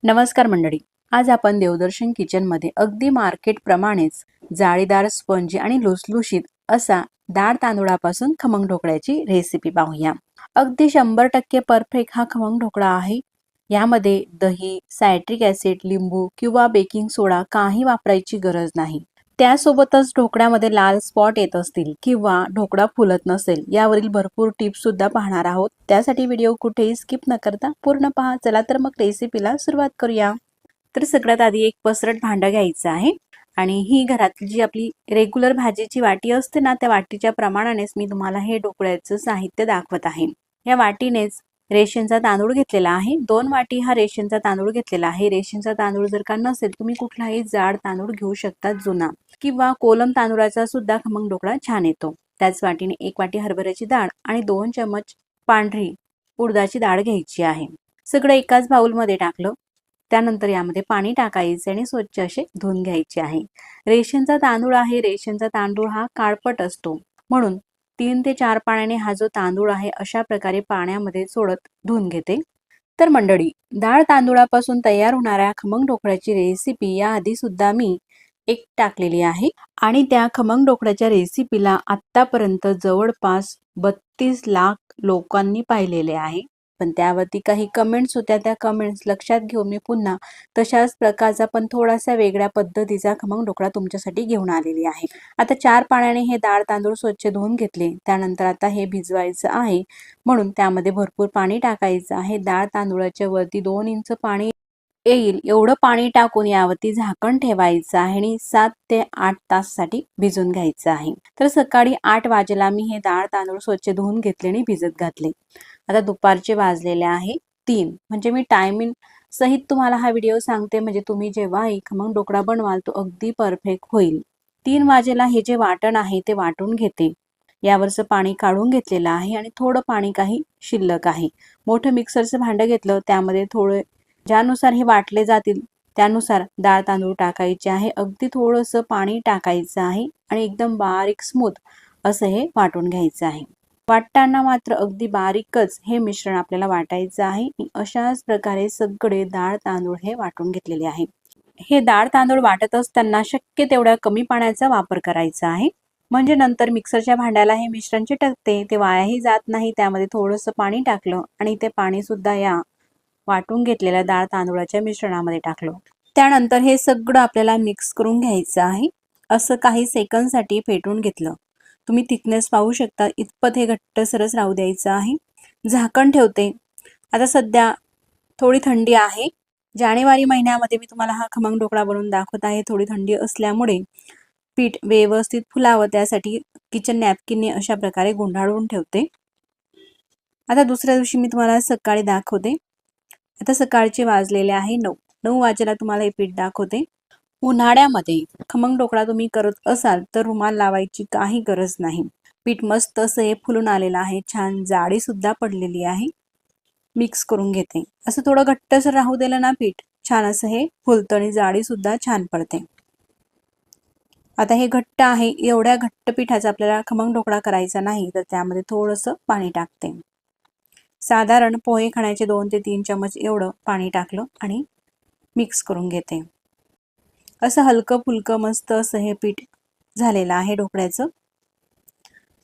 नमस्कार मंडळी. आज आपण देवदर्शन किचनमध्ये अगदी मार्केट प्रमाणेच जाळीदार, स्पंजी आणि लुसलुशीत असा डाळ तांदूळापासून खमंग ढोकळ्याची रेसिपी पाहूया. अगदी 100% परफेक्ट हा खमंग ढोकळा आहे. यामध्ये दही, सायट्रिक ऍसिड, लिंबू किंवा बेकिंग सोडा काही वापरायची गरज नाही. त्यासोबतच ढोकळ्यामध्ये लाल स्पॉट येत असतील किंवा ढोकळा फुलत नसेल यावरील भरपूर टिप्स सुद्धा पाहणार आहोत. त्यासाठी व्हिडिओ कुठेही स्किप न करता पूर्ण पहा. चला तर मग रेसिपीला सुरुवात करूया. तर सगळ्यात आधी एक पसरट भांडं घ्यायचं आहे आणि ही घरातली जी आपली रेग्युलर भाजीची वाटी असते ना, त्या वाटीच्या प्रमाणानेच मी तुम्हाला हे ढोकळ्याचं साहित्य दाखवत आहे. या वाटीनेच रेशनचा तांदूळ घेतलेला आहे. 2 वाटी हा रेशनचा तांदूळ घेतलेला आहे. रेशनचा तांदूळ जर का नसेल तुम्ही कुठलाही जाड तांदूळ घेऊ शकता, जुना किंवा कोलम तांदूळाचा सुद्धा खमंग ढोकळा छान येतो. त्याच वाटीने 1 वाटी हरभऱ्याची डाळ आणि 2 चमच पांढरी उडदाची डाळ घ्यायची आहे. सगळं एकाच बाउलमध्ये टाकलं. त्यानंतर यामध्ये पाणी टाकायचे आणि स्वच्छ असे धुवून घ्यायचे आहे. रेशनचा तांदूळ आहे. रेशनचा तांदूळ हा काळपट असतो, म्हणून 3 ते 4 पाण्याने हा जो तांदूळ आहे अशा प्रकारे पाण्यामध्ये सोडत धुवून घेते. तर मंडळी, डाळ तांदूळापासून तयार होणाऱ्या खमंग ढोकळ्याची रेसिपी याआधी सुद्धा मी एक टाकलेली आहे आणि त्या खमंग ढोकळ्याच्या रेसिपीला आतापर्यंत जवळपास 32 लाख लोकांनी पाहिलेले आहे. पण त्यावरती काही कमेंट्स होत्या. त्या कमेंट्स लक्षात घेऊन मी पुन्हा तशाच प्रकारचा पण थोडासा वेगळ्या पद्धतीचा खमंग ढोकळा तुमच्यासाठी घेऊन आलेली आहे. आता 4 पाण्याने हे डाळ तांदूळ स्वच्छ धुवून घेतले. त्यानंतर आता हे भिजवायचं आहे, म्हणून त्यामध्ये भरपूर पाणी टाकायचं आहे. डाळ तांदूळाच्या वरती 2 इंच पाणी येईल एवढं पाणी टाकून यावरती झाकण ठेवायचं आहे आणि 7 ते 8 तासासाठी भिजून घ्यायचं आहे. तर सकाळी 8 वाजेला मी हे डाळ तांदूळ स्वच्छ धुवून घेतले आणि भिजत घातले. आता दुपारचे वाजलेले आहे 3, म्हणजे मी टायमिंग सहित तुम्हाला हा व्हिडिओ सांगते, म्हणजे तुम्ही जेव्हाही खमंग ढोकळा बनवाल तो अगदी परफेक्ट होईल. 3 वाजेला हे जे वाटण आहे ते वाटून घेते. यावरचं पाणी काढून घेतलेलं आहे आणि थोडं पाणी काही शिल्लक आहे. मोठं मिक्सरचं भांडं घेतलं. त्यामध्ये थोडं ज्यानुसार हे वाटले जातील त्यानुसार डाळ तांदूळ टाकायचे आहे. अगदी थोडंसं पाणी टाकायचं आहे आणि एकदम बारीक स्मूथ असं हे वाटून घ्यायचं आहे. वाटताना मात्र अगदी बारीकच हे मिश्रण आपल्याला वाटायचं आहे. अशाच प्रकारे सगळे डाळ तांदूळ हे वाटून घेतलेले आहे. हे डाळ तांदूळ वाटत असताना शक्य तेवढ्या कमी पाण्याचा वापर करायचा आहे, म्हणजे नंतर मिक्सरच्या भांड्याला हे मिश्रण चिटकते, ते वायाही जात नाही. त्यामध्ये थोडंसं पाणी टाकलं आणि ते पाणी सुद्धा या वाटून घेतलेल्या डाळ तांदूळाच्या मिश्रणामध्ये टाकलं. त्यानंतर हे सगळं आपल्याला मिक्स करून घ्यायचं आहे. असं काही सेकंदसाठी फेटून घेतलं. तुम्ही थिकनेस पाहू शकता. इतपत हे घट्टसरच राहू द्यायचं आहे. झाकण ठेवते. आता सध्या थोडी थंडी आहे. जानेवारी महिन्यामध्ये मी तुम्हाला हा खमंग ढोकळा बनवून दाखवत आहे. थोडी थंडी असल्यामुळे पीठ व्यवस्थित फुलावं त्यासाठी किचन नॅपकिनने अशा प्रकारे गुंडाळून ठेवते. आता दुसऱ्या दिवशी मी तुम्हाला सकाळी दाखवते. आता सकाळचे वाजलेले आहे 9. 9 वाजेला तुम्हाला हे पीठ दाखवते. उन्हाळ्यामध्ये खमंग ढोकळा तुम्ही करत असाल तर रुमाल लावायची काही गरज नाही. पीठ मस्त असं हे फुलून आलेलं आहे. छान जाडी सुद्धा पडलेली आहे. मिक्स करून घेते. असं थोडं घट्टसर राहू दिलं ना पीठ, छान असं हे फुलतं आणि जाडी सुद्धा छान पडते. आता हे घट्ट आहे. एवढ्या घट्ट पिठाचा आपल्याला खमंग ढोकळा करायचा नाही, तर त्यामध्ये थोडंसं पाणी टाकते. साधारण पोहे खाण्याचे 2 ते 3 चमच एवढं पाणी टाकलं आणि मिक्स करून घेते. असं हलकं फुलकं मस्त असं हे पीठ झालेलं आहे ढोकळ्याचं.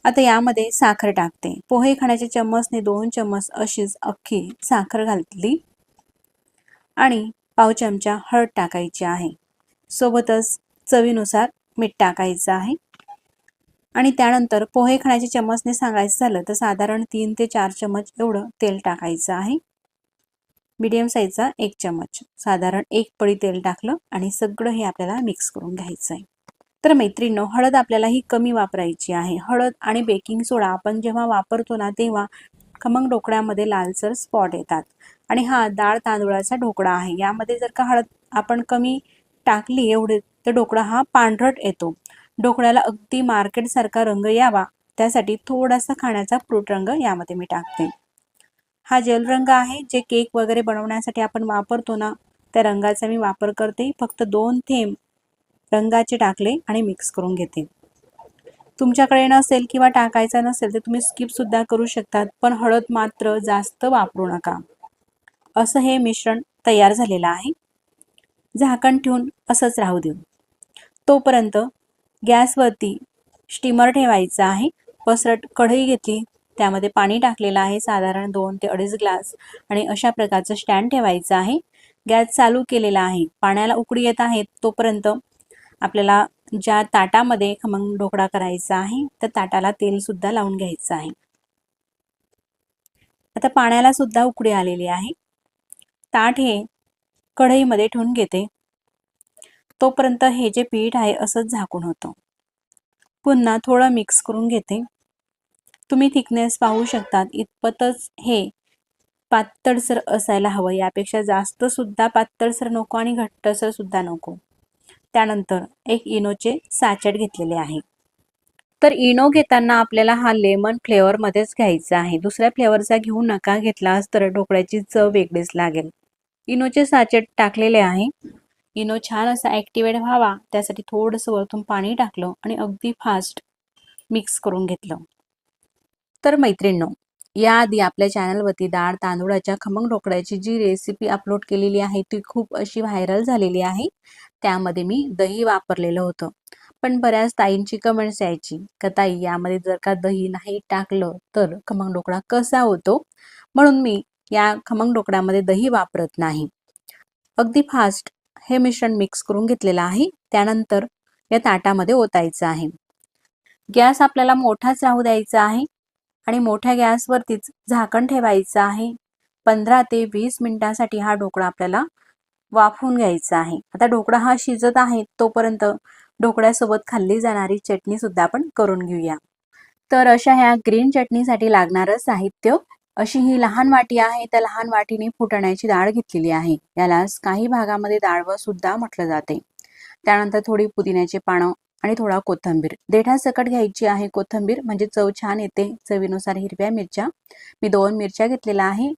आता यामध्ये साखर टाकते. पोहे खाण्याच्या चम्मचने 2 चम्मच अशीच अख्खी साखर घातली आणि पाव चमचा हळद टाकायची आहे. सोबतच चवीनुसार मीठ टाकायचं आहे आणि त्यानंतर पोहे खाण्याच्या चम्मचने सांगायचं झालं तर साधारण 3 ते 4 चमच एवढं तेल टाकायचं आहे. मीडियम साईजचा 1 चमच, साधारण 1 पळी तेल टाकलं आणि सगळं हे आपल्याला मिक्स करून घ्यायचं आहे. तर मैत्रिणींनो, हळद आपल्याला ही कमी वापरायची आहे. हळद आणि बेकिंग सोडा आपण जेव्हा वापरतो ना, तेव्हा खमंग ढोकळ्यामध्ये लालसर स्पॉट येतात आणि हा डाळ तांदूळाचा ढोकळा आहे. यामध्ये जर का हळद आपण कमी टाकली एवढे, तर ढोकळा हा पांढरट येतो. ढोकळ्याला अगदी मार्केट सारखा रंग यावा त्यासाठी थोडासा खाण्याचा फ्रूट रंग यामध्ये मी टाकते. हा जेल रंग आहे, जे केक वगैरे बनवण्यासाठी आपण वापरतो ना, त्या रंगाचा मी वापर करते. फक्त 2 थेंब रंगाचे टाकले आणि मिक्स करून घेते. तुमच्याकडे नसेल किंवा टाकायचा नसेल तर तुम्ही स्किप सुद्धा करू शकतात, पण हळद मात्र जास्त वापरू नका. असं हे मिश्रण तयार झालेला आहे. झाकण ठेवून असंच राहू देऊ. तोपर्यंत गॅसवरती स्टीमर ठेवायचा आहे. पसरट कढई घेतली, त्यामध्ये पाणी टाकलेलं आहे साधारण 2 ते 2.5 ग्लास आणि अशा प्रकारचं स्टँड ठेवायचं आहे. गॅस चालू केलेला आहे. पाण्याला उकळी येत आहे तोपर्यंत आपल्याला ज्या ताटामध्ये खमंग ढोकळा करायचा आहे त्या ताटाला तेल सुद्धा लावून घ्यायचं आहे. आता पाण्याला सुद्धा उकळी आलेली आहे. ताट हे कढईमध्ये ठेवून घेते. तोपर्यंत हे जे पीठ आहे असंच झाकून होतं. पुन्हा थोडं मिक्स करून घेते. तुम्ही थिकनेस पाहू शकतात. इतपतच हे पातळसर असायला हवं. यापेक्षा जास्त सुद्धा पातळसर नको आणि घट्टसर सुद्धा नको. त्यानंतर एक इनोचे सॅचेट घेतलेले आहे. तर इनो घेताना आपल्याला हा लेमन फ्लेवरमध्येच घ्यायचा आहे. दुसऱ्या फ्लेवरचा घेऊ नका. घेतलास तर ढोकळ्याची चव वेगळीच लागेल. इनोचे सॅचेट टाकलेले आहे. इनो छान असा ॲक्टिवेट व्हावा त्यासाठी थोडंसं वरतून पाणी टाकलं आणि अगदी फास्ट मिक्स करून घेतलं. तर मैत्रिणींनो, याआधी आपल्या चॅनलवरती डाळ तांदूळाच्या खमंग ढोकळ्याची जी रेसिपी अपलोड केलेली आहे ती खूप अशी व्हायरल झालेली आहे. त्यामध्ये मी दही वापरलेलं होतं. पण बऱ्याच ताईंची कमेंट्स यायची का ताई यामध्ये जर का दही नाही टाकलं तर खमंग ढोकळा कसा होतो, म्हणून मी या खमंग ढोकळ्यामध्ये दही वापरत नाही. अगदी फास्ट हे मिश्रण मिक्स करून घेतलेलं आहे. त्यानंतर या ताटामध्ये ओतायचं आहे. गॅस आपल्याला मोठाच राहू द्यायचा आहे आणि मोठ्या गॅसवरतीच झाकण ठेवायचं आहे. 15 ते 20 मिनिटांसाठी हा ढोकळा आपल्याला वाफवून घ्यायचा आहे. आता ढोकळा हा शिजत आहे तोपर्यंत ढोकळ्यासोबत खाल्ली जाणारी चटणी सुद्धा आपण करून घेऊया. तर अशा ह्या ग्रीन चटणीसाठी लागणारं साहित्य अशी ही लहान वाटी आहे. त्या लहान वाटीने फुटाण्याची डाळ घेतलेली आहे. यालाच काही भागामध्ये डाळवं सुद्धा म्हटलं जाते. त्यानंतर थोडी पुदिन्याची पानं आणि थोडा कोथिंबीर. देठासकट घ्यायची आहे कोथिंबीर, म्हणजे चव छान येते. चवीनुसार हिरव्या मिरच्या, मी 2 मिरच्या घेतलेल्या आहे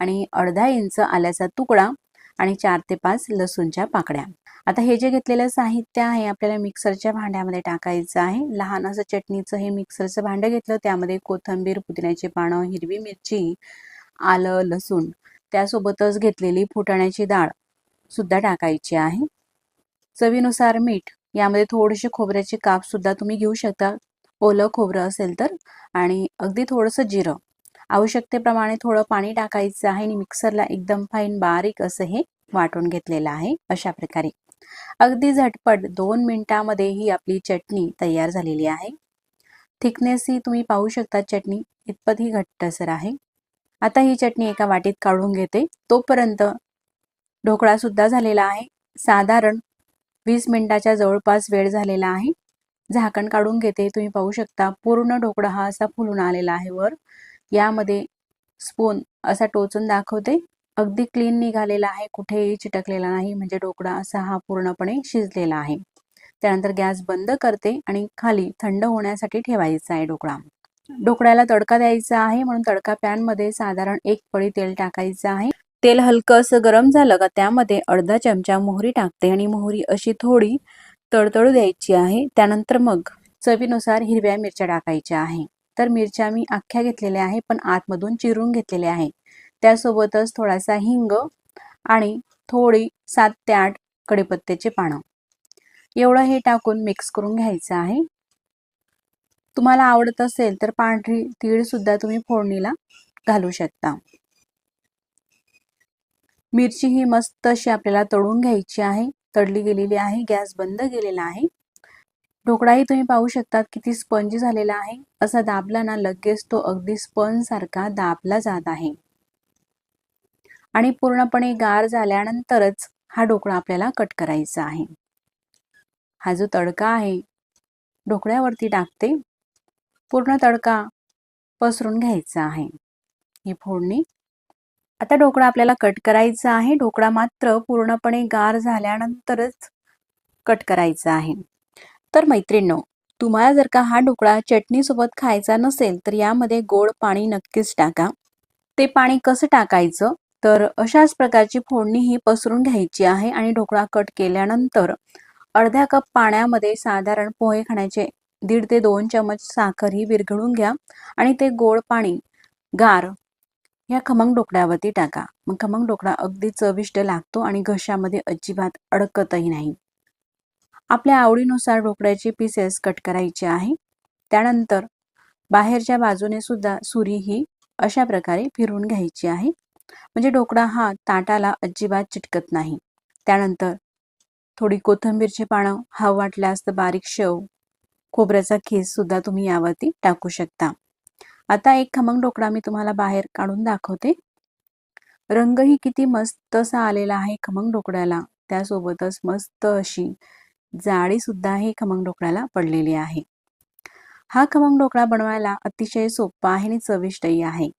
आणि अर्धा इंच आल्याचा तुकडा आणि 4 ते 5 लसूणच्या पाकळ्या. आता हे जे घेतलेलं साहित्य आहे आपल्याला मिक्सरच्या भांड्यामध्ये टाकायचं आहे. लहान असं चटणीचं हे मिक्सरचं भांडं घेतलं. त्यामध्ये कोथिंबीर, पुदिन्याची पानं, हिरवी मिरची, आलं, लसूण, त्यासोबतच घेतलेली फुटाण्याची डाळ सुद्धा टाकायची आहे. चवीनुसार मीठ. यामध्ये थोडेसे खोबऱ्याचे काप सुद्धा तुम्ही घेऊ शकता, ओलं खोबरं असेल तर, आणि अगदी थोडंसं जिरं. आवश्यकतेप्रमाणे थोडं पाणी टाकायचं आहे आणि मिक्सरला एकदम फाईन बारीक असं हे वाटून घेतलेलं आहे. अशा प्रकारे अगदी झटपट 2 मिनिटांमध्ये ही आपली चटणी तयार झालेली आहे. थिकनेस ही तुम्ही पाहू शकता. चटणी इतपत ही घट्टसर आहे. आता ही चटणी एका वाटीत काढून घेते. तोपर्यंत ढोकळा सुद्धा झालेला आहे. साधारण 20 मिनिटाच्या जवळपास वेळ झालेला आहे. झाकण काढून घेते. तुम्ही पाहू शकता पूर्ण ढोकळा हा असा फुलून आलेला आहे वर. यामध्ये स्पून असा टोचून दाखवते. अगदी क्लीन निघालेला आहे, कुठेही चिटकलेला नाही, म्हणजे ढोकळा असा हा पूर्णपणे शिजलेला आहे. त्यानंतर गॅस बंद करते आणि खाली थंड होण्यासाठी ठेवायचा आहे ढोकळा. ढोकळ्याला तडका द्यायचा आहे, म्हणून तडका पॅनमध्ये साधारण 1 पळी तेल टाकायचं आहे. तेल हलकं असं गरम झालं का त्यामध्ये अर्धा चमचा मोहरी टाकते आणि मोहरी अशी थोडी तडतडू द्यायची आहे. त्यानंतर मग चवीनुसार हिरव्या मिरच्या टाकायच्या आहे. तर मिरच्या मी अख्ख्या घेतलेल्या आहे, पण आतमधून चिरून घेतलेल्या आहे. त्यासोबतच थोडासा हिंग आणि थोडी 7 ते 8 कढीपत्त्याची पानं, एवढं हे टाकून मिक्स करून घ्यायचं आहे. तुम्हाला आवडत असेल तर पांढरी तीळ सुद्धा तुम्ही फोडणीला घालू शकता. मिरची ही मस्त अशी आपल्याला तळून घ्यायची आहे. तळली गेलेली आहे. गॅस बंद केलेला आहे. ढोकळाही तुम्ही पाहू शकता किती स्पंजी झालेला आहे. असा दाबला ना लगेच तो अगदी स्पंज सारखा दाबला जात आहे. आणि पूर्णपणे गार झाल्यानंतरच हा ढोकळा आपल्याला कट करायचा आहे. हा जो तडका आहे ढोकळ्यावरती टाकते. पूर्ण तडका पसरून घ्यायचा आहे. ही फोडणी. आता ढोकळा आपल्याला कट करायचा आहे. ढोकळा मात्र पूर्णपणे गार झाल्यानंतरच कट करायचा आहे. तर मैत्रिणींनो, तुम्हाला जर का हा ढोकळा चटणीसोबत खायचा नसेल तर यामध्ये गोड पाणी नक्कीच टाका. ते पाणी कसं टाकायचं, तर अशाच प्रकारची फोडणी ही पसरून घ्यायची आहे आणि ढोकळा कट केल्यानंतर अर्ध्या कप पाण्यामध्ये साधारण पोहे खाण्याचे 1.5 ते 2 चमच साखर ही विरघळून घ्या आणि ते गोड पाणी गार या खमंग ढोकळ्यावरती टाका. मग खमंग ढोकळा अगदी चविष्ट लागतो आणि घशामध्ये अजिबात अडकतही नाही. आपल्या आवडीनुसार ढोकळ्याचे पीसेस कट करायचे आहे. त्यानंतर बाहेरच्या बाजूने सुद्धा सुरी ही अशा प्रकारे फिरवून घ्यायची आहे, म्हणजे ढोकळा हा ताटाला अजिबात चिटकत नाही. त्यानंतर थोडी कोथिंबीरची पानं, हवं वाटल्यास तर बारीक शेव, खोबऱ्याचा खीस सुद्धा तुम्ही यावरती टाकू शकता. आता एक खमंग ढोकळा मी तुम्हाला बाहेर काढून दाखवते. रंगही किती मस्त असा आलेला आहे खमंग ढोकळ्याला. त्यासोबतच मस्त अशी जाळी सुद्धा ही खमंग ढोकळ्याला पडलेली आहे. हा खमंग ढोकळा बनवायला अतिशय सोपा आहे आणि चविष्टही आहे.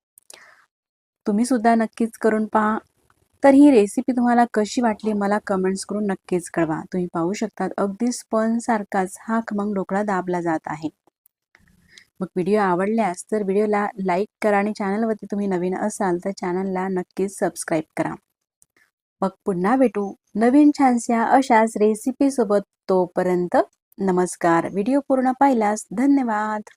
तुम्ही सुद्धा नक्कीच करून पहा. तर ही रेसिपी तुम्हाला कशी वाटली मला कमेंट्स करून नक्कीच कळवा. तुम्ही पाहू शकता अगदी स्पंज सारखाच हा खमंग ढोकळा दाबला जात आहे. मग व्हिडिओ आवडल्यास तर व्हिडिओला लाईक करा आणि चॅनलवरती तुम्ही नवीन असाल तर चॅनलला नक्कीच सबस्क्राईब करा. मग पुन्हा भेटू नवीन छानशा अशाच रेसिपी सोबत. तोपर्यंत नमस्कार. व्हिडिओ पूर्ण पाहिल्यास धन्यवाद.